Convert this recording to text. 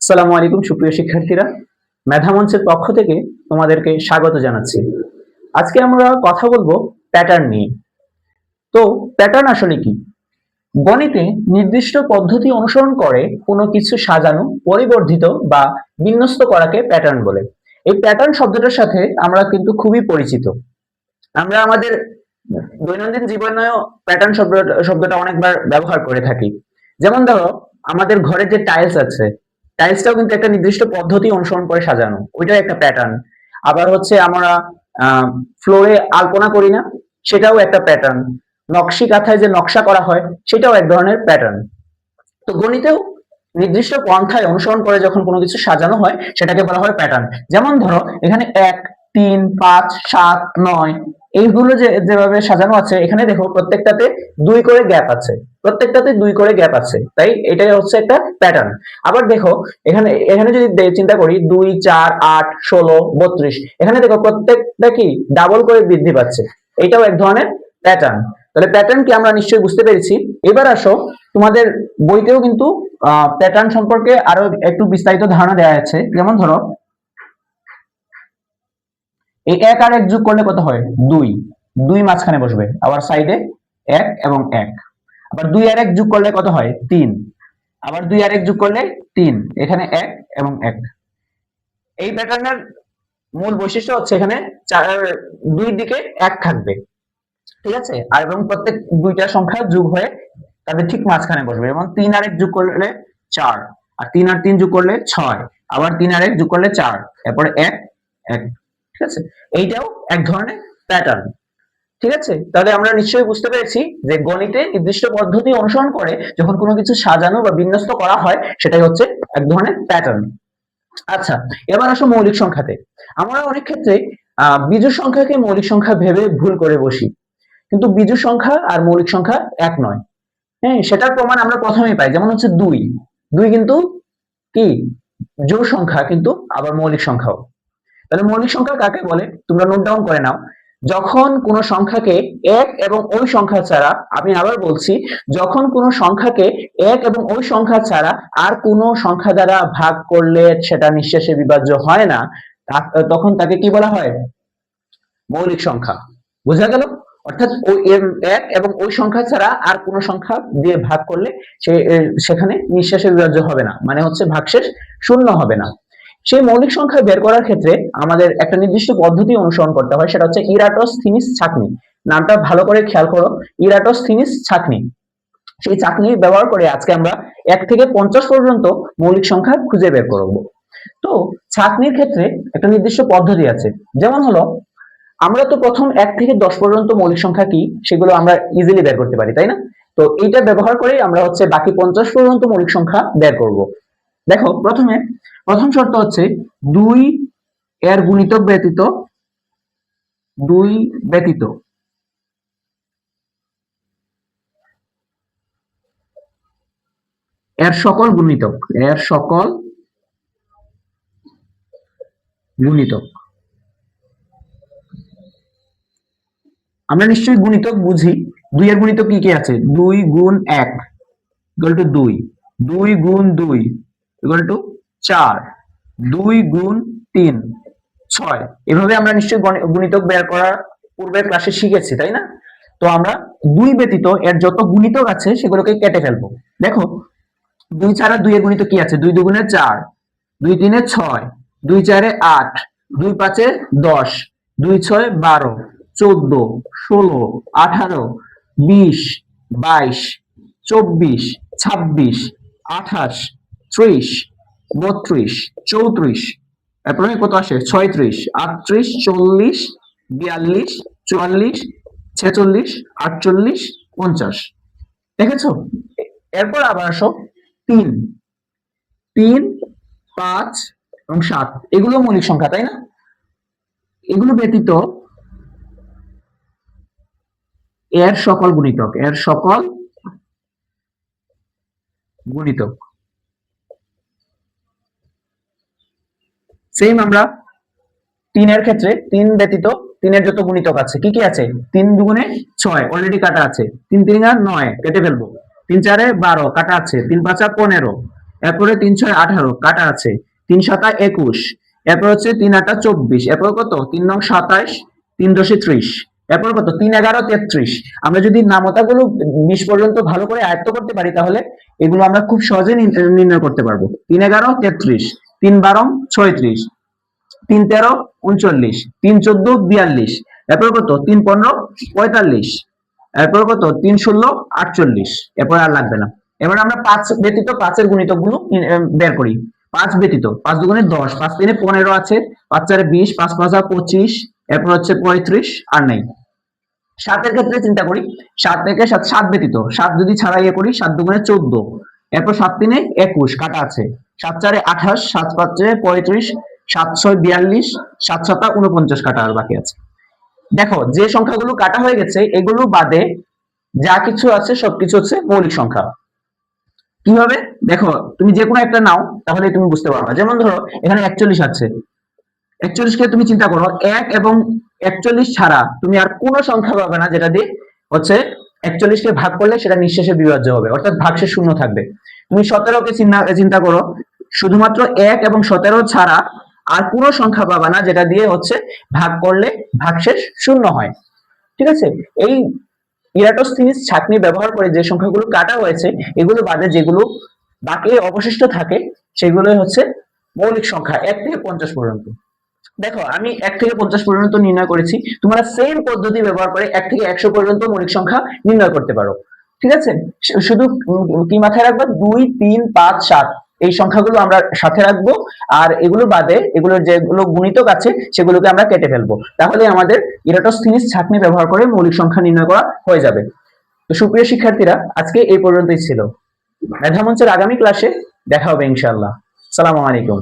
আসসালামু আলাইকুম সুপ্রিয় শিক্ষার্থীরা, মেধা মঞ্চের পক্ষ থেকে তোমাদেরকে স্বাগত জানাচ্ছি। আজকে আমরা কথা বলবো প্যাটার্ন নিয়ে। তো প্যাটার্ন আসলে কি? গণিতে নির্দিষ্ট পদ্ধতি অনুসরণ করে কোনো কিছু সাজানো, পরিবর্ধিত বা বিন্যস্ত করাকে প্যাটার্ন বলে। এই প্যাটার্ন শব্দটার সাথে আমরা কিন্তু খুবই পরিচিত। আমরা আমাদের দৈনন্দিন জীবনেও প্যাটার্ন শব্দটা অনেকবার ব্যবহার করে থাকি। যেমন ধরো, আমাদের ঘরে যে টাইলস আছে, টাইলসটাও কিন্তু একটা নির্দিষ্ট পদ্ধতি অনুসরণ করে সাজানো, ওইটাও একটা প্যাটার্ন। আবার হচ্ছে আমরা ফ্লোরে আলপনা করি না, সেটাও একটা প্যাটার্ন। নকশি কাঁথায় যে নকশা করা হয়, সেটাও এক ধরনের প্যাটার্ন। তো গণিতেও নির্দিষ্ট পন্থায় অনুসরণ করে যখন কোনো কিছু সাজানো হয়, সেটাকে বলা হয় প্যাটার্ন। যেমন ধরো, এখানে 1, 3, 5, 7, 9 এইগুলো যেভাবে সাজানো আছে, এখানে দেখো প্রত্যেকটাতে 2 করে গ্যাপ আছে, প্রত্যেকটাতে 2 করে গ্যাপ আছে, তাই এটাই হচ্ছে একটা প্যাটার্ন। আবার দেখো, এখানে এখানে যদি চিন্তা করি 2, 4, 8, 16, 32, এখানে দেখো প্রত্যেকটা কি ডাবল করে বৃদ্ধি পাচ্ছে, এটাও এক ধরনের প্যাটার্ন। তাহলে প্যাটার্ন কি আমরা নিশ্চয়ই বুঝতে পেরেছি। এবার আসো, তোমাদের বইতেও কিন্তু প্যাটার্ন সম্পর্কে আরো একটু বিস্তারিত ধারণা দেওয়া আছে। যেমন ধরো, এই 1 আর 1 যোগ করলে কত হয়? 2, 2 মাঝখানে বসবে, আবার সাইডে 1 এবং 1। আবার 2 আর 1 যোগ করলে কত হয়? 3, আবার 2 আর 1 যোগ করলে 3, এখানে 1 এবং 1। এই প্যাটার্নের মূল বৈশিষ্ট্য হচ্ছে এখানে দুই দিকে 1 থাকবে, ঠিক আছে, আর এবং প্রত্যেক দুইটা সংখ্যা যোগ হয়ে তাদের ঠিক মাঝখানে বসবে। যেমন 3 আর 1 যোগ করলে 4, আর 3 আর 3 যোগ করলে 6, আবার 3 আর 1 যোগ করলে 4, এরপরে 1 1, ঠিক আছে। এইটাও এক ধরনের প্যাটার্ন, ঠিক আছে। তাহলে আমরা নিশ্চয়ই বুঝতে পেরেছি যে গণিতে নির্দিষ্ট পদ্ধতি অনুসরণ করে যখন কোনো কিছু সাজানো বা বিন্যস্ত করা হয়, সেটাই হচ্ছে এক ধরনের প্যাটার্ন। আচ্ছা, এবার আসো মৌলিক সংখ্যাতে। আমরা অনেক ক্ষেত্রে বিজোড় সংখ্যাকে মৌলিক সংখ্যা ভেবে ভুল করে বসি, কিন্তু বিজোড় সংখ্যা আর মৌলিক সংখ্যা এক নয়। হ্যাঁ, সেটার প্রমাণ আমরা প্রথমেই পাই। যেমন হচ্ছে 2, 2 কিন্তু কি জোড় সংখ্যা, কিন্তু আবার মৌলিক সংখ্যাও। তাহলে মৌলিক সংখ্যা কাকে বলে তোমরা নোট ডাউন করে নাও। যখন কোনো সংখ্যাকে এক এবং ওই সংখ্যা ছাড়া, আমি আবার বলছি, যখন কোনো সংখ্যাকে এক এবং ওই সংখ্যা ছাড়া আর কোনো সংখ্যা দ্বারা ভাগ করলে সেটা নিঃশেষে বিভাজ্য হয় না, তখন তাকে কি বলা হয়? মৌলিক সংখ্যা। বোঝা গেল? অর্থাৎ ওই এক এবং ওই সংখ্যা ছাড়া আর কোনো সংখ্যা দিয়ে ভাগ করলে সেখানে নিঃশেষে বিভাজ্য হবে না, মানে হচ্ছে ভাগশেষ শূন্য হবে না। সেই মৌলিক সংখ্যা বের করার ক্ষেত্রে আমাদের একটা নির্দিষ্ট পদ্ধতি অনুসরণ করতে হয়, সেটা হচ্ছে ইরাটোস্থিনিস ছাঁকনি। নামটা ভালো করে খেয়াল করো, ইরাটোস্থিনিস ছাঁকনি। সেই ছাঁকনি ব্যবহার করে আজকে আমরা 1 থেকে 50 পর্যন্ত মৌলিক সংখ্যা খুঁজে বের করব। তো ছাঁকনির ক্ষেত্রে একটা নির্দিষ্ট পদ্ধতি আছে। যেমন হলো, আমরা তো প্রথম 1 থেকে 10 পর্যন্ত মৌলিক সংখ্যা কি সেগুলো আমরা ইজিলি বের করতে পারি, তাই না? তো এইটা ব্যবহার করে আমরা হচ্ছে বাকি 50 পর্যন্ত মৌলিক সংখ্যা বের করব। দেখো, প্রথম শর্ত হচ্ছে 2 এর গুণিতক ব্যতীত, 2 ব্যতীত এর সকল গুণিতক, এর সকল গুণিতক। আমরা নিশ্চয়ই গুণিতক বুঝি। 2 এর গুণিতক কি কি আছে? 2 গুণ 1 ইকুয়াল টু 2, 2 গুণ 2 ইকুয়াল টু 4, 2 গুণ 3 6। এভাবে আমরা নিশ্চয়ই গুণিতক বের করার পূর্বের ক্লাসে শিখেছি, তাই না? তো আমরা 2 ব্যতীত এর যত গুণিতক আছে সেগুলোকে কেটে ফেলবো। দেখো, 2 ছাড়া 2 এর গুণিতক কি আছে? 2 দুগুণে 4, 2 তিনে 6, 2 চারে 8, 2 পাঁচে 10, 2 ছয় 12, 14, 16, 18, 20, 22, 24, 26, 28, 30, 32, 34, তারপরে কত আসে? 36, 38, 40, 42, 44, 46, 48, 50। দেখেছো? এরপর আবার আসো 3, 3, 5 এবং 7, এগুলো মৌলিক সংখ্যা, তাই না? এগুলো ব্যতীত এর সকল গুণিতক, এর সকল গুণিতক। সেম আমরা 3 এর ক্ষেত্রে 3 ব্যতীত 3 এর যত গুণিতক আছে কি কি আছে? 3 দুগুণে 6 অলরেডি কাটা আছে, 3 3 আর 9 কেটে ফেলবো, 3 4 12 কাটা আছে, 3 5 15, এরপরে 3 6 18 কাটা আছে, 3 7 21, এরপর হচ্ছে 3 8 24, এরপর কত 3 9 27, 3 10 30, এরপর কত 3 11 33। আমরা যদি নামতাগুলো 20 পর্যন্ত ভালো করে আয়ত্ত করতে পারি তাহলে এগুলো আমরা খুব সহজে নির্ণয় করতে পারবো। 3 11 33, 3 12 36, 3 13 39, 3 14 42, এরপর কত 3 15 45, এরপর কত 3 16 48, এরপর আর লাগবে না। এবার আমরা 5 ব্যতীত 5 এর গুণিতক গুলো বের করি। 5 ব্যতীত 5 দুগুণে 10, 5 3 15 আছে, 5 4 20, 5 5 25, এরপর হচ্ছে 35 আর নাই। 7 এর ক্ষেত্রে চিন্তা করি, 7 থেকে 7 ব্যতীত 7 যদি ছাড়াই করি, 7 দুগুণে 14, এরপর 7 3 21 কাটা আছে, 7 4 28, 7 5 35, 7 6 42, 7 7 49 কাটা আর বাকি আছে। দেখো যে সংখ্যাগুলো কাটা হয়ে গেছে এগুলো বাদে যা কিছু আছে সবকিছু হচ্ছে মৌলিক সংখ্যা। কিভাবে দেখো, তুমি যে কোনো একটা নাও তাহলে তুমি বুঝতে পারবে। যেমন ধরো এখানে 41 আছে, 41 কে তুমি চিন্তা করো, 1 এবং 41 ছাড়া তুমি আর কোনো সংখ্যা পাবে না যেটা দিয়ে হচ্ছে 41 কে ভাগ করলে সেটা নিঃশেষে বিভাজ্য হবে, অর্থাৎ ভাগশেষ শূন্য থাকবে। তুমি 17 কে চিন্তা করো, শুধুমাত্র 1 এবং 17 ছাড়া আর কোনো সংখ্যা পাবা না যেটা দিয়ে হচ্ছে ভাগ করলে ভাগশেষ শূন্য হয়। ঠিক আছে, এই ইরাটোস্থিনিস ছাঁকনি ব্যবহার করে যে সংখ্যাগুলো কাটা হয়েছে এগুলো বাদে যেগুলো বাকি অবশিষ্ট থাকে সেগুলো হচ্ছে মৌলিক সংখ্যা 1 থেকে 50 পর্যন্ত। দেখো আমি 1 থেকে 50 পর্যন্ত নির্ণয় করেছি, তোমরা সেম পদ্ধতি ব্যবহার করে 1 থেকে 100 পর্যন্ত মৌলিক সংখ্যা নির্ণয় করতে পারো। ঠিক আছে, শুধু কি মাথায় রাখবা, 2 3 5 7 এই সংখ্যাগুলো আমরা সাথে রাখবো, আর এগুলো বাদে এগুলোর যেগুলো গুণিতক আছে সেগুলোকে আমরা কেটে ফেলবো, তাহলে আমাদের ইরাটোস্থিনিস ছাঁকনি ব্যবহার করে মৌলিক সংখ্যা নির্ণয় করা হয়ে যাবে। তো সুপ্রিয় শিক্ষার্থীরা, আজকে এই পর্যন্তই ছিল। মেধামঞ্চের আগামী ক্লাসে দেখা হবে ইনশাআল্লাহ। আসসালামু আলাইকুম।